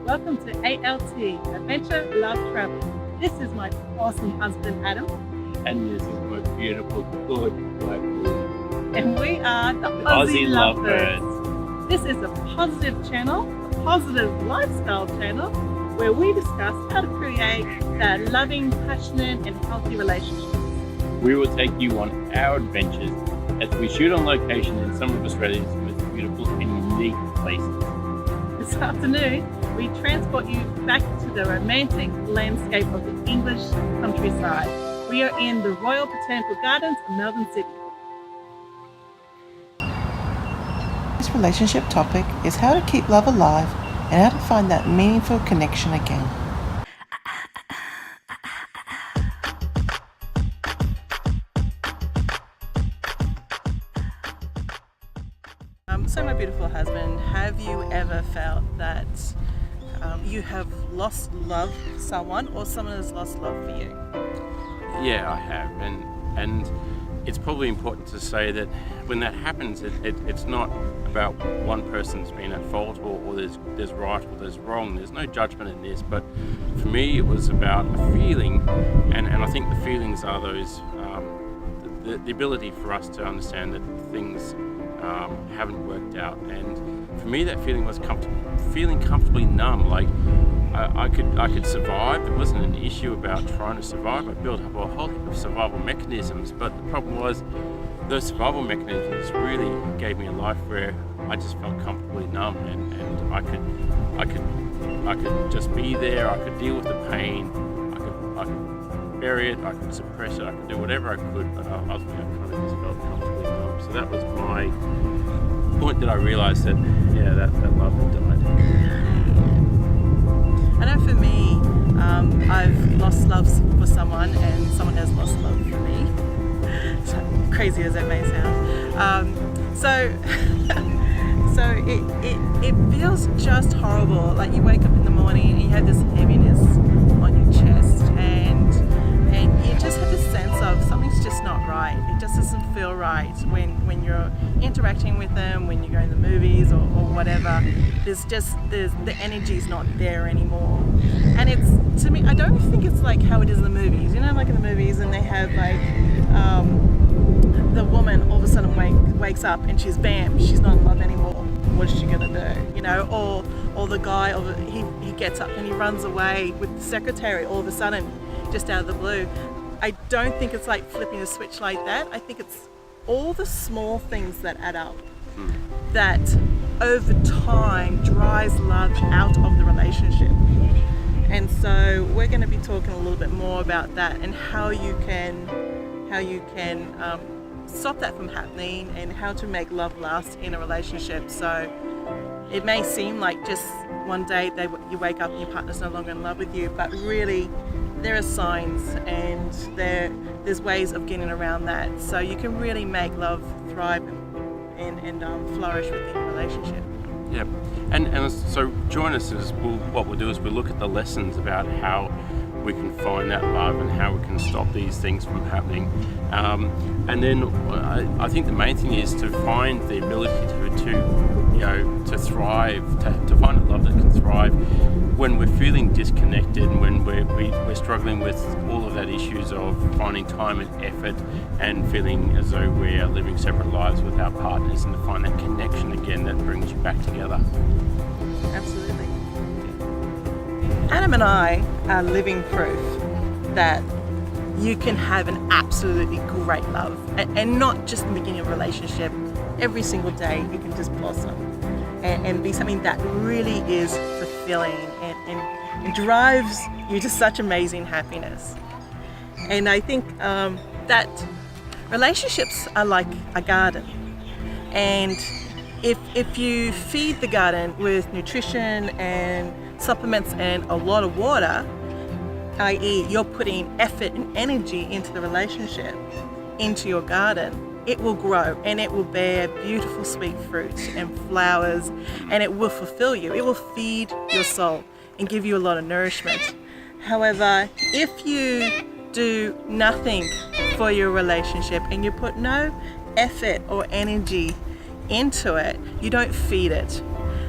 Welcome to A.L.T, Adventure, Love, Travel. This is my awesome husband, Adam. And this is my beautiful, good black woman. And we are the Aussie Lovebirds. This is a positive channel, a positive lifestyle channel, where we discuss how to create that loving, passionate, and healthy relationship. We will take you on our adventures as we shoot on location in some of Australia's most beautiful and unique places. This afternoon, we transport you back to the romantic landscape of the English countryside. We are in the Royal Botanical Gardens of Melbourne City. This relationship topic is how to keep love alive and how to find that meaningful connection again. So my beautiful husband, have you ever felt that you have lost love for someone, or someone has lost love for you? Yeah, I have, and it's probably important to say that when that happens, it's not about one person's being at fault, or there's right or there's wrong. There's no judgment in this, but for me it was about a feeling, and I think the feelings are those the ability for us to understand that things haven't worked out. And for me that feeling was feeling comfortably numb. Like I could survive. There wasn't an issue about trying to survive. I built up a whole heap of survival mechanisms, but the problem was those survival mechanisms really gave me a life where I just felt comfortably numb, and I could just be there. I could deal with the pain. I could bury it. I could suppress it. I could do whatever I could, but ultimately I kind of just felt comfortably numb. So that was my point that I realised that that love had died. I know for me, I've lost love for someone, and someone has lost love for me. So crazy as that may sound. So it feels just horrible. Like you wake up in the morning and you have this heaviness on your chest, and you just have this sense of something's just not right. It just doesn't feel right when you're interacting with them, when you go in the movies or whatever. The energy's not there anymore. And it's, to me, I don't think it's like how it is in the movies. You know, like in the movies, and they have like the woman all of a sudden wakes up and she's not in love anymore. What is she gonna do? You know, or the guy, he gets up and he runs away with the secretary all of a sudden, just out of the blue. I don't think it's like flipping a switch like that. I think it's all the small things that add up that over time drives love out of the relationship. And so we're going to be talking a little bit more about that and how you can stop that from happening, and how to make love last in a relationship. So it may seem like just one day you wake up and your partner's no longer in love with you, but really there are signs, and there's ways of getting around that, so you can really make love thrive and flourish within a relationship. Yeah, and so join us as what we'll do is we'll look at the lessons about how we can find that love and how we can stop these things from happening. And then I think the main thing is to find the ability to thrive, to find a love that can thrive when we're feeling disconnected, and when we're struggling with all of that issues of finding time and effort and feeling as though we are living separate lives with our partners, and to find that connection again that brings you back together. Absolutely. Adam and I are living proof that you can have an absolutely great love, and not just in the beginning of a relationship. Every single day it can just blossom and be something that really is fulfilling and drives you to such amazing happiness. And I think that relationships are like a garden, and if you feed the garden with nutrition and supplements and a lot of water, i.e. you're putting effort and energy into the relationship, into your garden, it will grow and it will bear beautiful sweet fruits and flowers, and it will fulfill you. It will feed your soul and give you a lot of nourishment. However, if you do nothing for your relationship and you put no effort or energy into it, you don't feed it,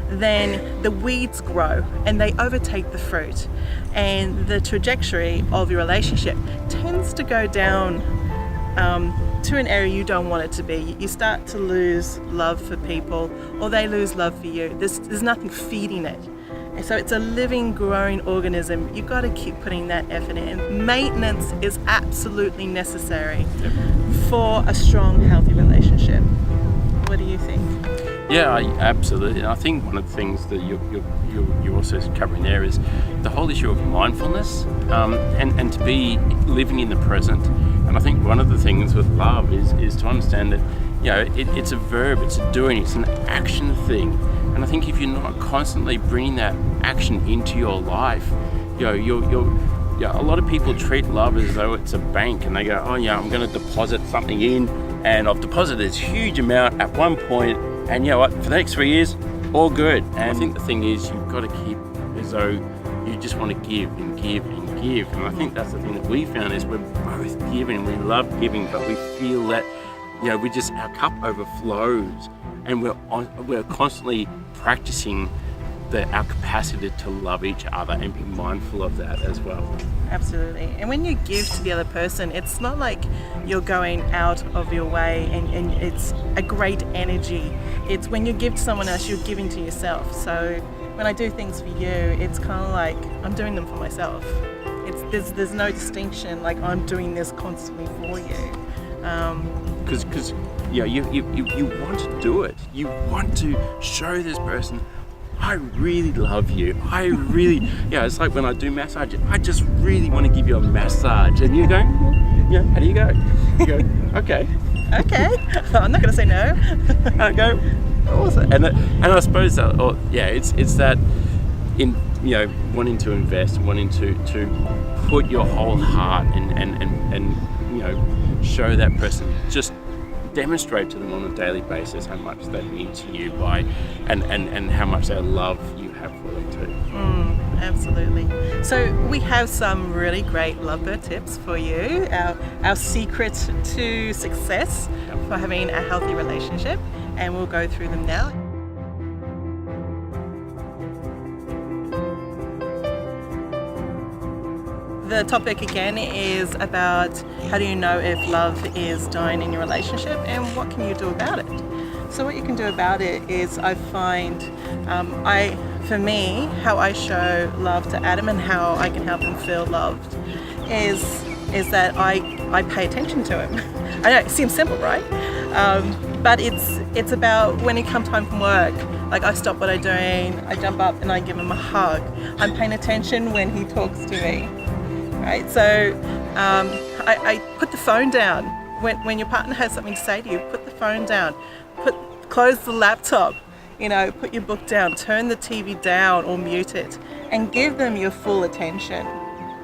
then the weeds grow and they overtake the fruit, and the trajectory of your relationship tends to go down to an area you don't want it to be. You start to lose love for people, or they lose love for you. There's nothing feeding it. And so it's a living, growing organism. You've got to keep putting that effort in. Maintenance is absolutely necessary for a strong, healthy relationship. What do you think? Yeah, absolutely. I think one of the things that you're also covering there is the whole issue of mindfulness, and to be living in the present. And I think one of the things with love is to understand that, you know, it's a verb, it's a doing, it's an action thing. And I think if you're not constantly bringing that action into your life, you know, a lot of people treat love as though it's a bank, and they go, oh yeah, I'm going to deposit something in, and I've deposited this huge amount at one point, and you know what, for the next 3 years, all good. And I think the thing is, you've got to keep as though you just want to give and give and give. And I think that's the thing that we found is we're both giving, we love giving, but we feel that, you know, our cup overflows, and we're constantly practicing our capacity to love each other and be mindful of that as well. Absolutely. And when you give to the other person, it's not like you're going out of your way and it's a great energy. It's when you give to someone else, you're giving to yourself. So when I do things for you, it's kind of like I'm doing them for myself. There's no distinction, like I'm doing this constantly for you. Because you want to do it. You want to show this person, I really love you. I really, it's like when I do massage, I just really want to give you a massage. And you go, yeah, how do you go? You go, okay. Okay, I'm not going to say no. I go, awesome. And I suppose that, it's that in, wanting to invest, wanting to put your whole heart and show that person, just demonstrate to them on a daily basis how much they mean to you and how much they love you have for them too. Absolutely. So we have some really great lovebird tips for you, our secret to success for having a healthy relationship, and we'll go through them now. The topic again is about how do you know if love is dying in your relationship, and what can you do about it? So what you can do about it is, I find, for me, how I show love to Adam and how I can help him feel loved is that I pay attention to him. I know it seems simple, right? But it's about when he comes home from work, like I stop what I'm doing, I jump up and I give him a hug. I'm paying attention when he talks to me. Right, so I put the phone down. When your partner has something to say to you, put the phone down, close the laptop, put your book down, turn the TV down or mute it, and give them your full attention.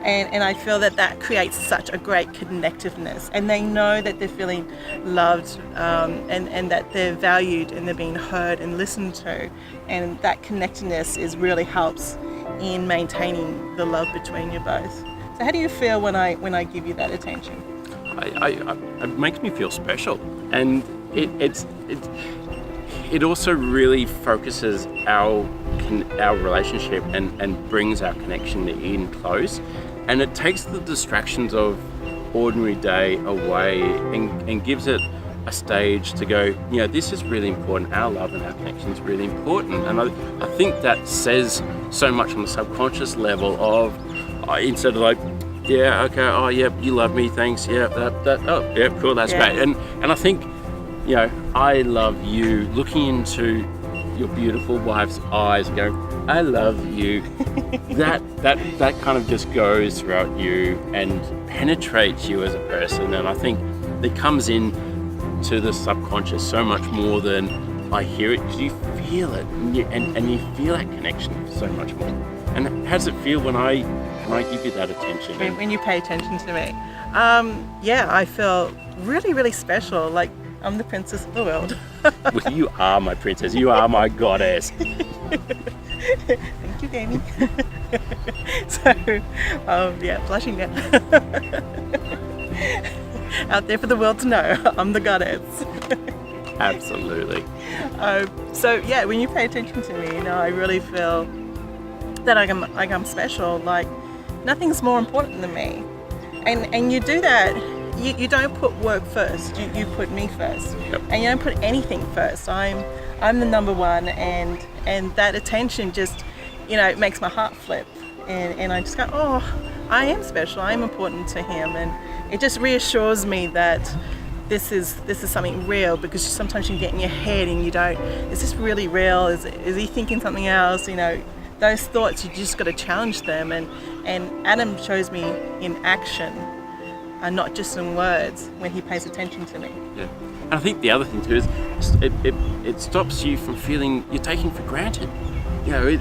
And I feel that creates such a great connectiveness, and they know that they're feeling loved, and that they're valued and they're being heard and listened to, and that connectedness really helps in maintaining the love between you both. So how do you feel when I give you that attention? It makes me feel special, and it also really focuses our relationship and brings our connection in close, and it takes the distractions of ordinary day away and gives it a stage to go, this is really important. Our love and our connection is really important, and I think that says so much on the subconscious level of. Instead of like, yeah, okay, oh yeah, you love me, thanks, yeah, oh yeah, cool, that's great. And I think, I love you, looking into your beautiful wife's eyes and going, I love you. that kind of just goes throughout you and penetrates you as a person, and I think it comes in to the subconscious so much more than I hear it, because you feel it and you feel that connection so much more. And how does it feel when I give you that attention? When you pay attention to me, I feel really, really special. Like I'm the princess of the world. Well, you are my princess. You are my goddess. Thank you, Jamie. So, blushing now. Out there for the world to know, I'm the goddess. Absolutely. So yeah, when you pay attention to me, I really feel that I'm special. Like nothing's more important than me, and you do that. You don't put work first. You put me first, Yep. and you don't put anything first. I'm the number one, and that attention just it makes my heart flip, and I just go, oh, I am special. I am important to him, and it just reassures me that this is something real, because sometimes you get in your head and you don't, is this really real? Is he thinking something else? Those thoughts, you just got to challenge them, and Adam shows me in action and not just in words when he pays attention to me. Yeah. And I think the other thing too is it stops you from feeling you're taking for granted. I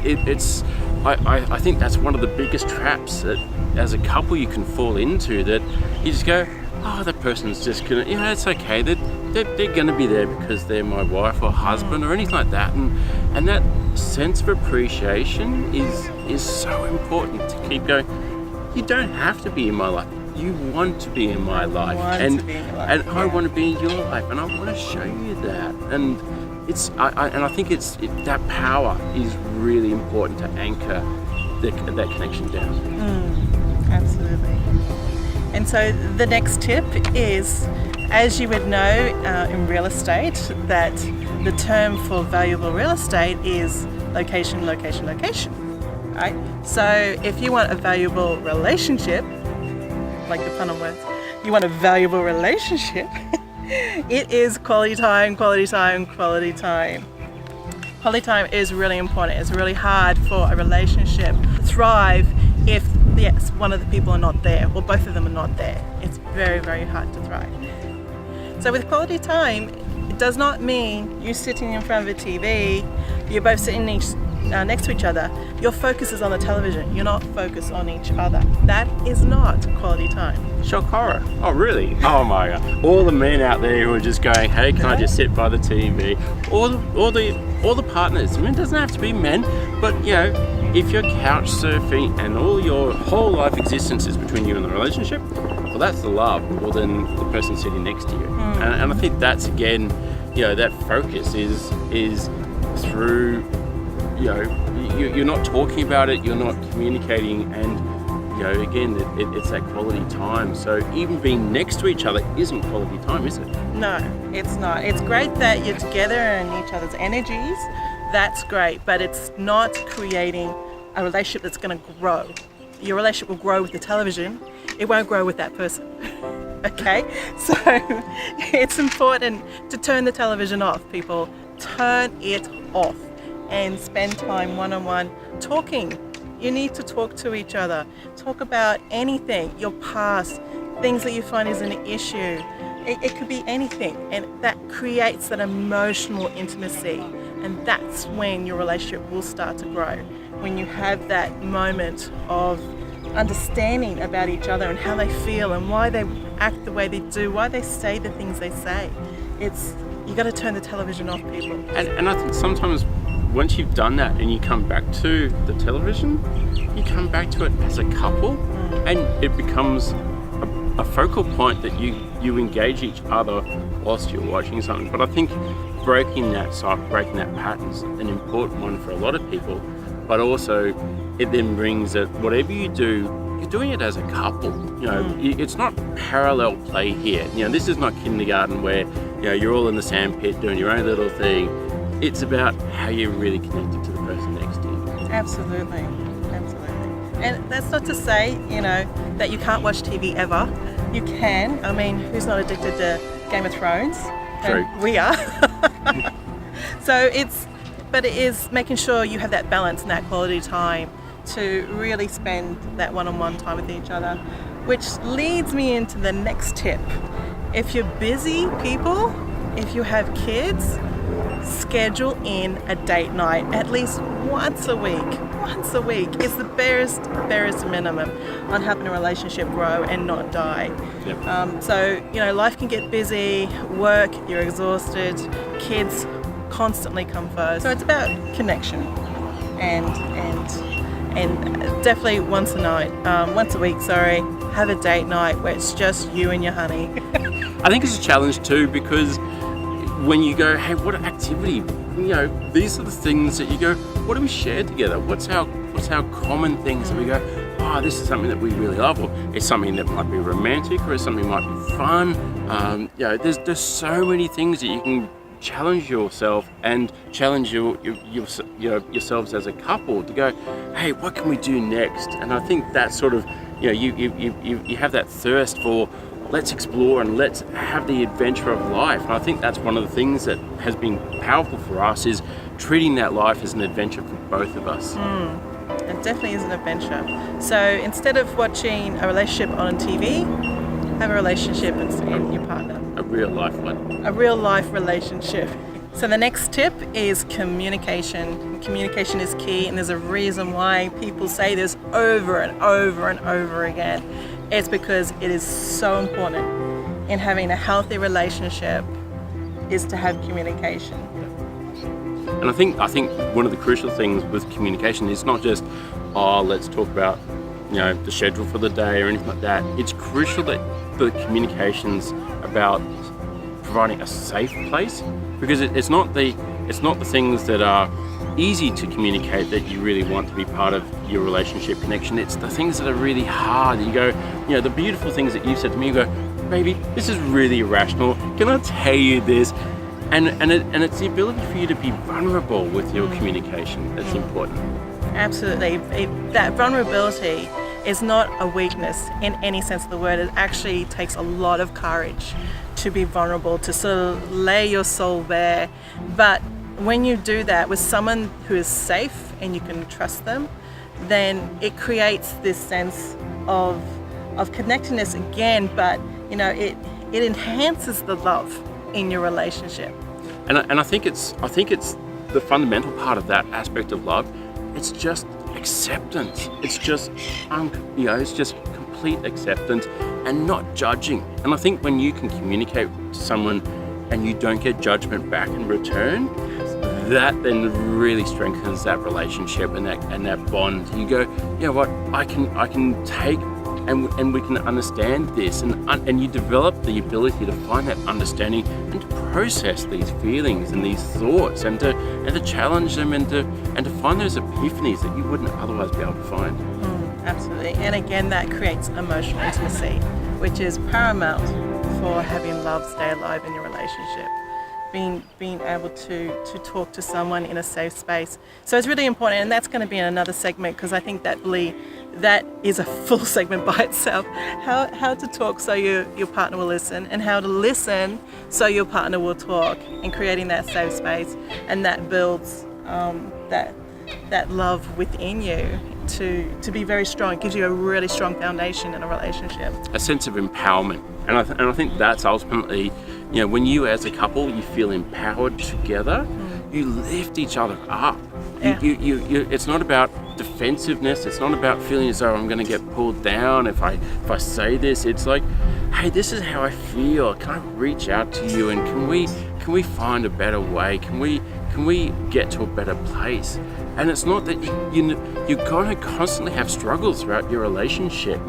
think that's one of the biggest traps that as a couple you can fall into, that you just go, oh, that person's just gonna, it's okay. They're gonna be there because they're my wife or husband or anything like that. And that sense of appreciation is so important to keep going. You don't have to be in my life. You want to be in my life. And I want to be in your life, and I want to show you that. And I think that power is really important to anchor that connection down. Absolutely. And so the next tip is, as you would know in real estate, that the term for valuable real estate is location, location, location. Right? So if you want a valuable relationship, like the fun of words, you want a valuable relationship, it is quality time, quality time, quality time. Quality time is really important. It's really hard for a relationship to thrive if one of the people are not there, or both of them are not there. It's very, very hard to thrive. So with quality time, it does not mean you sitting in front of a TV, you're both sitting next to each other. Your focus is on the television. You're not focused on each other. That is not quality time. Shock horror. Oh, really? Oh my God. All the men out there who are just going, hey, can I just sit by the TV? All the partners. I mean, it doesn't have to be men, but if you're couch surfing and all your whole life existence is between you and the relationship, well, that's the love more than the person sitting next to you. And I think that's, again, that focus is through, you're not talking about it, you're not communicating, and again, it's that quality time. So even being next to each other isn't quality time, is it? No, it's not. It's great that you're together and each other's energies. That's great, but it's not creating a relationship that's going to grow. Your relationship will grow with the television. It won't grow with that person. Okay? So it's important to turn the television off, people. Turn it off and spend time one-on-one talking. You need to talk to each other. Talk about anything, your past, things that you find is an issue. It could be anything, and that creates that emotional intimacy, and that's when your relationship will start to grow. When you have that moment of understanding about each other and how they feel and why they act the way they do, why they say the things they say. You got to turn the television off, people. And I think sometimes once you've done that and you come back to the television, you come back to it as a couple, and it becomes a focal point that you engage each other whilst you're watching something. But I think breaking that pattern is an important one for a lot of people. But also, it then brings that whatever you do, you're doing it as a couple. It's not parallel play here. This is not kindergarten where you're all in the sandpit doing your own little thing. It's about how you're really connected to the person next to you. Absolutely. And that's not to say, that you can't watch TV ever. You can. I mean, who's not addicted to Game of Thrones? True. And we are. But it is making sure you have that balance and that quality time to really spend that one-on-one time with each other, which leads me into the next tip. If you're busy people, if you have kids, schedule in a date night at least once a week. Once a week is the barest minimum on helping a relationship grow and not die. Yep. So life can get busy, work, you're exhausted, kids constantly come first. So it's about connection, and definitely once a week, have a date night where it's just you and your honey. I think it's a challenge too, because when you go, hey, what activity? These are the things that you go, what do we share together? What's our common things that we go, oh, this is something that we really love, or it's something that might be romantic, or it's something that might be fun. There's so many things that you can challenge yourself and challenge yourselves as a couple to go, hey, what can we do next? And I think that sort of, you have that thirst for, let's explore and let's have the adventure of life. And I think that's one of the things that has been powerful for us, is treating that life as an adventure for both of us. It definitely is an adventure. So instead of watching a relationship on TV, have a relationship in your partner. A real life one. A real life relationship. So the next tip is communication. Communication is key, and there's a reason why people say this over and over and over again. It's because it is so important in having a healthy relationship is to have communication. And I think one of the crucial things with communication is not just, let's talk about the schedule for the day or anything like that. It's crucial that the communication's about providing a safe place, because it's not the things that are easy to communicate that you really want to be part of your relationship connection. It's the things that are really hard. You go, the beautiful things that you've said to me, you go, baby, this is really irrational. Can I tell you this? And it's the ability for you to be vulnerable with your communication that's important. Absolutely. That vulnerability is not a weakness in any sense of the word. It actually takes a lot of courage to be vulnerable, to sort of lay your soul bare. But when you do that with someone who is safe and you can trust them, then it creates this sense of connectedness again, but it enhances the love in your relationship. And I think it's the fundamental part of that aspect of love. It's just acceptance. It's just it's just complete acceptance and not judging. And I think when you can communicate to someone and you don't get judgment back in return, that then really strengthens that relationship and that bond. You go, you know what, I can take and we can understand this, and you develop the ability to find that understanding and to process these feelings and these thoughts and to challenge them and to find those epiphanies that you wouldn't otherwise be able to find. Absolutely. And again, that creates emotional intimacy, which is paramount for having love stay alive in your relationship. Being able to talk to someone in a safe space. So it's really important, and that's going to be in another segment, because I think that is a full segment by itself. How to talk so your partner will listen, and how to listen so your partner will talk, and creating that safe space, and that builds that love within you to be very strong. It gives you a really strong foundation in a relationship. A sense of empowerment. And I think that's ultimately, when you as a couple, you feel empowered together, you lift each other up. Yeah. You it's not about defensive-ness. It's not about feeling as though I'm going to get pulled down if I say this. It's like, hey, this is how I feel. Can I reach out to you, and can we find a better way? Can we get to a better place? And it's not that you're going to constantly have struggles throughout your relationship.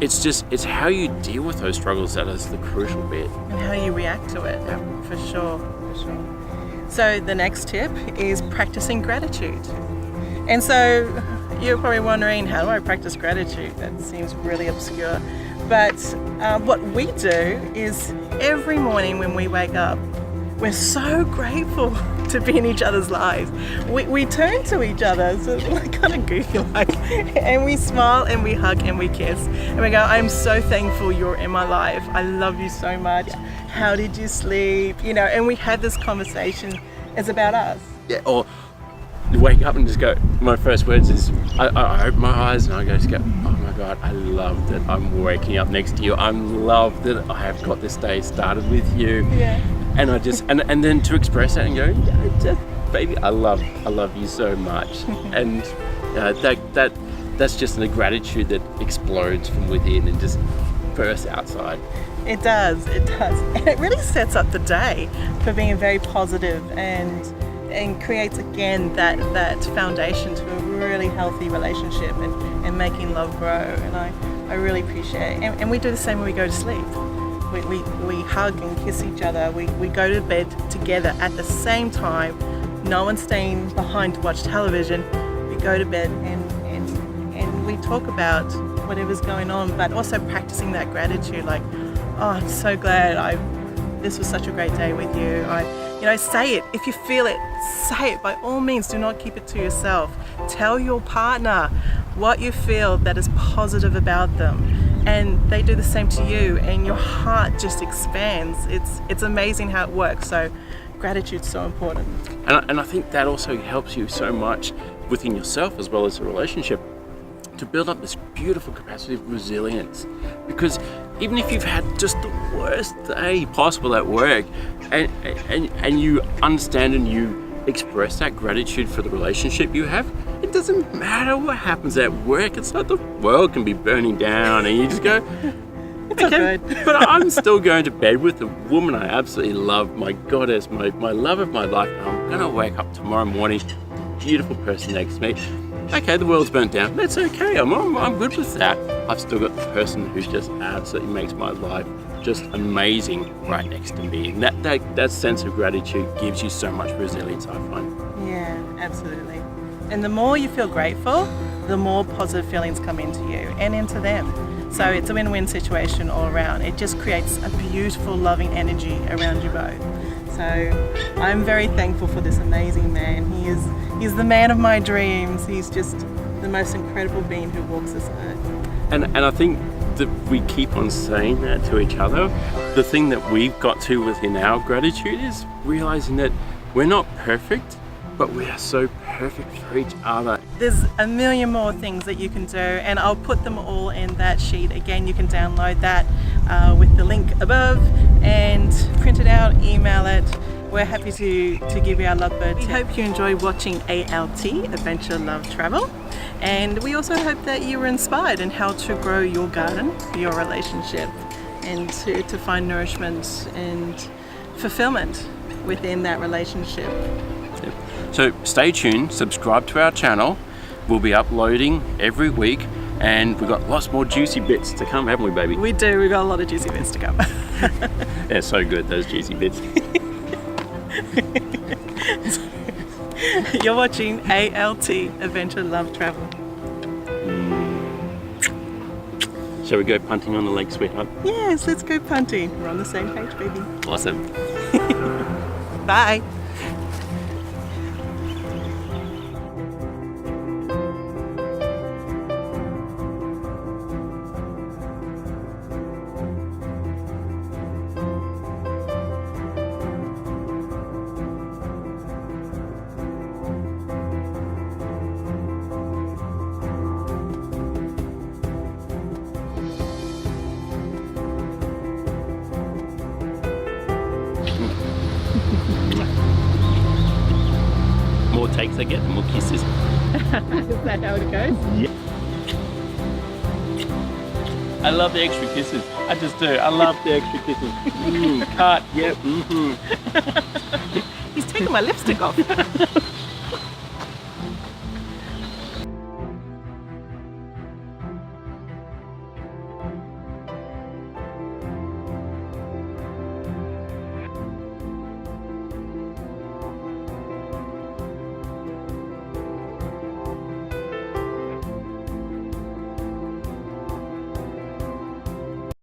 It's how you deal with those struggles that is the crucial bit. And how you react to it, for sure. So the next tip is practicing gratitude. And so you're probably wondering, how do I practice gratitude? That seems really obscure. But what we do is every morning when we wake up, we're so grateful to be in each other's lives. We turn to each other, so it's kind of goofy like, and we smile and we hug and we kiss. And we go, I'm so thankful you're in my life. I love you so much. How did you sleep? And we had this conversation. It's about us. Yeah, or you wake up and just go, my first words is, I open my eyes and I just go, oh my God, I love that I'm waking up next to you. I love that I have got this day started with you. Yeah. And I just, and then to express that and go, baby, I love you so much. And that's just a gratitude that explodes from within and just bursts outside. It does. And it really sets up the day for being very positive and creates again that foundation to a really healthy relationship and making love grow. And I really appreciate it. And we do the same when we go to sleep. We hug and kiss each other. We go to bed together at the same time. No one's staying behind to watch television. We go to bed and we talk about whatever's going on, but also practicing that gratitude. Like, oh, I'm so glad this was such a great day with you. Say it. If you feel it, say it. By all means, do not keep it to yourself. Tell your partner what you feel that is positive about them, and they do the same to you, and your heart just expands. It's amazing how it works. So gratitude's so important. And I think that also helps you so much within yourself as well as the relationship, to build up this beautiful capacity of resilience. Because even if you've had just the worst day possible at work, and you understand and you express that gratitude for the relationship you have, it doesn't matter what happens at work. It's like the world can be burning down and you just go, okay, but I'm still going to bed with the woman I absolutely love, my goddess, my love of my life, and I'm gonna wake up tomorrow morning, beautiful person next to me. Okay, the world's burnt down. That's okay. I'm good with that. I've still got the person who just absolutely makes my life just amazing right next to me. And that sense of gratitude gives you so much resilience, I find. Yeah, absolutely. And the more you feel grateful, the more positive feelings come into you and into them. So it's a win-win situation all around. It just creates a beautiful, loving energy around you both. So I'm very thankful for this amazing man. He's the man of my dreams. He's just the most incredible being who walks this earth. And I think that we keep on saying that to each other. The thing that we've got to within our gratitude is realizing that we're not perfect, but we are so perfect for each other. There's a million more things that you can do, and I'll put them all in that sheet. Again, you can download that with the link above and print it out, email it. We're happy to give you our lovebird. We hope you enjoy watching A.L.T, Adventure, Love, Travel. And we also hope that you were inspired in how to grow your garden, your relationship, and to find nourishment and fulfillment within that relationship. So stay tuned, subscribe to our channel. We'll be uploading every week, and we've got lots more juicy bits to come, haven't we, baby? We do, we've got a lot of juicy bits to come. They're so good, those juicy bits. You're watching A.L.T, Adventure, Love, Travel. Shall we go punting on the lake, sweetheart? Yes, let's go punting. We're on the same page, baby. Awesome. Bye. More takes I get, the more kisses. Is that how it goes? Yeah. I love the extra kisses. I just do. I love the extra kisses. Cut. Yep. He's taking my lipstick off.